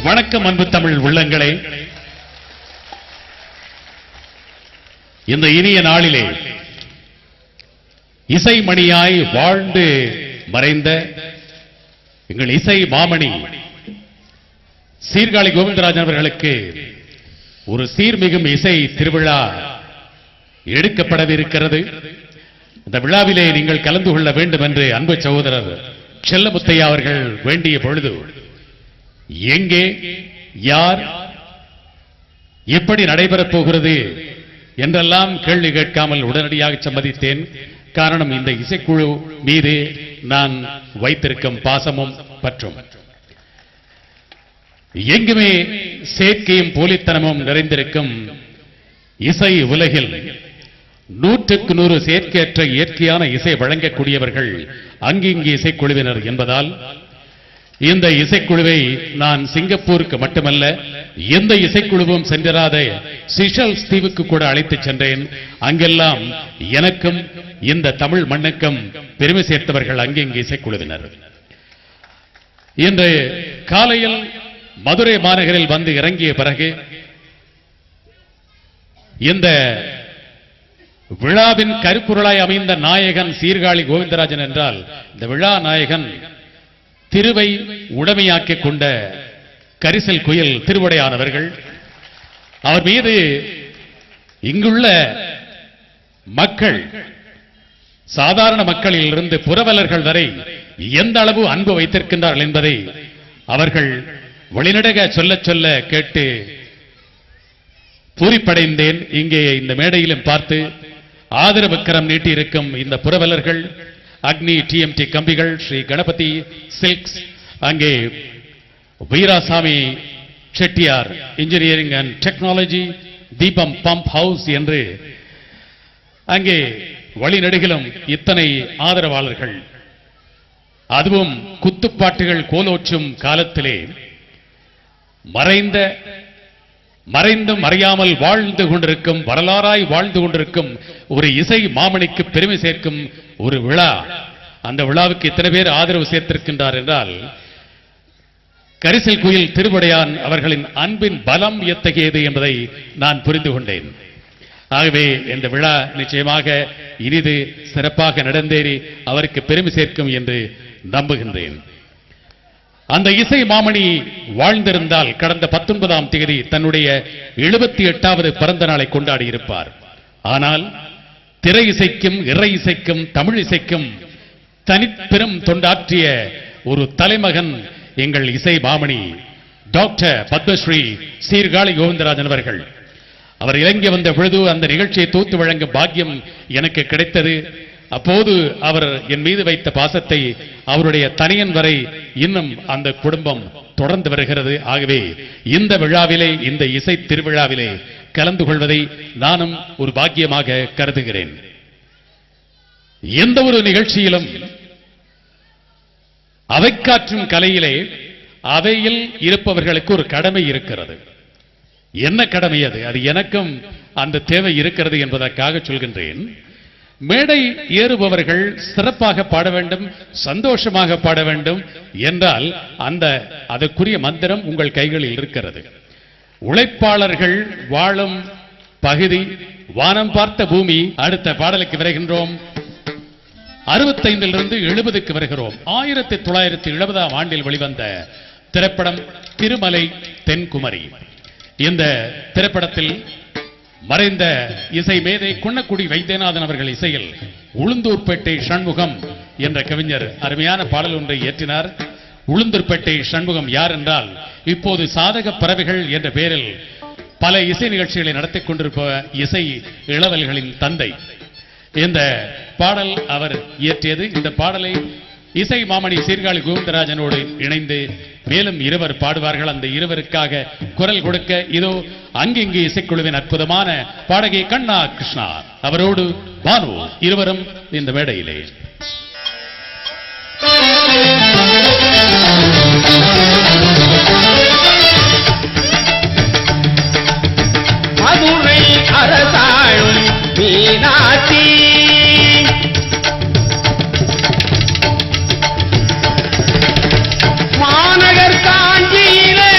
வணக்கம் அன்பு தமிழ் உள்ளங்களே. இந்த இனிய நாளிலே இசைமணியாய் வாழ்ந்து மறைந்த எங்கள் இசை மாமணி சீர்காழி கோவிந்தராஜன் அவர்களுக்கு ஒரு சீர்மிகும் இசை திருவிழா எடுக்கப்படவிருக்கிறது. இந்த விழாவிலே நீங்கள் கலந்து கொள்ள வேண்டும் என்று அன்பு சகோதரர் செல்லமுத்தையா அவர்கள் வேண்டிய பொழுது எங்கே, யார், எப்படி நடைபெறப் போகிறது என்றெல்லாம் கேள்வி கேட்காமல் உடனடியாக சம்மதித்தேன். காரணம், இந்த இசைக்குழு மீது நான் வைத்திருக்கும் பாசமும் பற்றும். எங்குமே சேர்க்கையும் போலித்தனமும் நிறைந்திருக்கும் இசை உலகில் 100க்கு 100 சேர்க்கையற்ற இயற்கையான இசை வழங்கக்கூடியவர்கள் அங்கிங்கு இசைக்குழுவினர் என்பதால் இந்த இசைக்குழுவை நான் சிங்கப்பூருக்கு மட்டுமல்ல எந்த இசைக்குழுவும் சென்றிராத சிஷல்ஸ் தீவுக்கு கூட அழைத்துச் சென்றேன். அங்கெல்லாம் எனக்கும் இந்த தமிழ் மண்ணுக்கும் பெருமை சேர்த்தவர்கள் அங்கிங்கு இசைக்குழுவினர். இன்று காலையில் மதுரை மாநகரில் வந்து இறங்கிய பிறகு இந்த விழாவின் கருப்பொருளாய் அமைந்த நாயகன் சீர்காழி கோவிந்தராஜன் என்றால் இந்த விழா நாயகன் திருவை உடமையாக்கிக் கொண்ட கரிசல் குயில் திருவுடையானவர்கள். அவர் மீது இங்குள்ள மக்கள், சாதாரண மக்களில் இருந்து புரவலர்கள் வரை எந்த அளவு அன்பு வைத்திருக்கின்றார்கள் என்பதை அவர்கள் வழிநடக சொல்ல சொல்ல கேட்டு பூரிப்படைந்தேன். இங்கே இந்த மேடையிலும் பார்த்து ஆதரவு கரம் நீட்டி இருக்கும் இந்த புரவலர்கள், அக்னி டிஎம்டி கம்பிகள், ஸ்ரீ கணபதி சில்க்ஸ், அங்கே Veeraswamy Chettiar engineering and technology, Deepam pump house என்று அங்கே வழிநெடுகிலும் இத்தனை ஆதரவாளர்கள். அதுவும் குத்துப்பாட்டுகள் கோலோச்சும் காலத்திலே மறைந்தும் மறையாமல் வாழ்ந்து கொண்டிருக்கும், வரலாறாய் வாழ்ந்து கொண்டிருக்கும் ஒரு இசை மாமணிக்கு பெருமை சேர்க்கும் ஒரு விழா. அந்த விழாவுக்கு இத்தனை பேர் ஆதரவு சேர்த்திருக்கின்றார் என்றால் கரிசல் குயில் திருவுடையான் அவர்களின் அன்பின் பலம் எத்தகையது என்பதை நான் புரிந்து கொண்டேன். ஆகவே இந்த விழா நிச்சயமாக இனிது சிறப்பாக நடந்தேறி அவருக்கு பெருமை சேர்க்கும் என்று நம்புகின்றேன். அந்த இசை மாமணி வாழ்ந்திருந்தால் கடந்த 19ஆம் தேதி தன்னுடைய 78வது பிறந்த நாளை கொண்டாடி இருப்பார். ஆனால் திரை இசைக்கும், இறை இசைக்கும், தமிழ் இசைக்கும் தனிப்பெரும் தொண்டாற்றிய ஒரு தலைமகன் எங்கள் இசை மாமணி டாக்டர் பத்மஸ்ரீ சீர்காழி கோவிந்தராஜன் அவர்கள். அவர் இலங்கை வந்த பொழுது அந்த நிகழ்ச்சியை தூத்து வழங்கும் பாக்கியம் எனக்கு கிடைத்தது. அப்போது அவர் என் மீது வைத்த பாசத்தை அவருடைய தனியன் வரை இன்னும் அந்த குடும்பம் தொடர்ந்து வருகிறது. ஆகவே இந்த விழாவிலே, இந்த இசை திருவிழாவிலே கலந்து கொள்வதை நானும் ஒரு பாக்கியமாக கருதுகிறேன். எந்த ஒரு நிகழ்ச்சியிலும் அவைக்காற்றும் கலையிலே அவையில் இருப்பவர்களுக்கு ஒரு கடமை இருக்கிறது. என்ன கடமை அது? அது எனக்கும் அந்த தேவை இருக்கிறது என்பதற்காக சொல்கின்றேன். மேடை ஏறுபவர்கள் சிறப்பாக பாட வேண்டும், சந்தோஷமாக பாட வேண்டும் என்றால் அதற்குரிய மந்திரம் உங்கள் கைகளில் இருக்கிறது. உழைப்பாளர்கள் வாழும் பகுதி வானம் பார்த்த பூமி. அடுத்த பாடலுக்கு வருகின்றோம். 65 70க்கு வருகிறோம். 1970ஆம் ஆண்டில் வெளிவந்த திரைப்படம் திருமலை தென்குமரி. இந்த திரைப்படத்தில் மறைந்த இசை மேதை குன்னக்குடி வைத்தியநாதன் அவர்கள் இசையில் உளுந்தூர்பேட்டை சண்முகம் என்ற கவிஞர் அருமையான பாடல் ஒன்றை இயற்றினார். உளுந்தூர்பேட்டை சண்முகம் யார் என்றால் இப்போது சாதக பறவைகள் என்ற பெயரில் பல இசை நிகழ்ச்சிகளை நடத்திக் கொண்டிருப்ப இசை இளவல்களின் தந்தை. இந்த பாடல் அவர் இயற்றியது. இந்த பாடலை இசை மாமணி சீர்காழி கோவிந்தராஜனோடு இணைந்து மேலும் இருவர் பாடுவார்கள். அந்த இருவருக்காக குரல் கொடுக்க இதோ அங்கிங்கு இசைக்குழுவின் அற்புதமான பாடகி கண்ணா கிருஷ்ணா அவரோடு பானு இருவரும் இந்த மேடையிலே. மதுரை அரசாளும் மீனாட்சி மாநகர் காஞ்சியிலே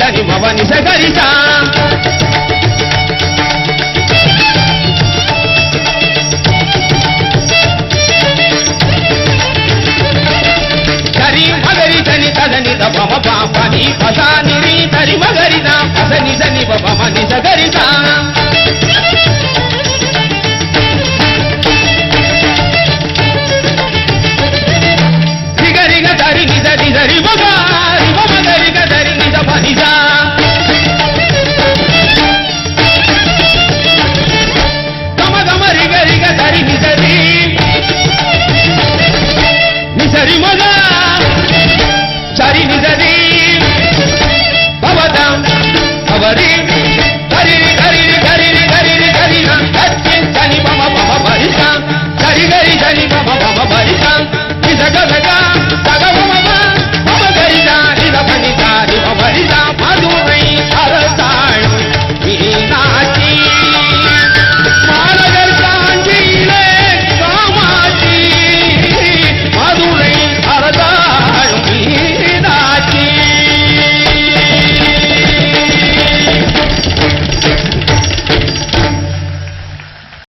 దని మవ నిస గరిసా గరి మగరి దని తదని ద మమ పాప ని పసా ని రి తరి మగరి ద పస ని దని మమ నిస గరిసా రిగ రిగ దరి నిద నిద రి మగ రి మమ గరి గ దరి నిద ప నిసా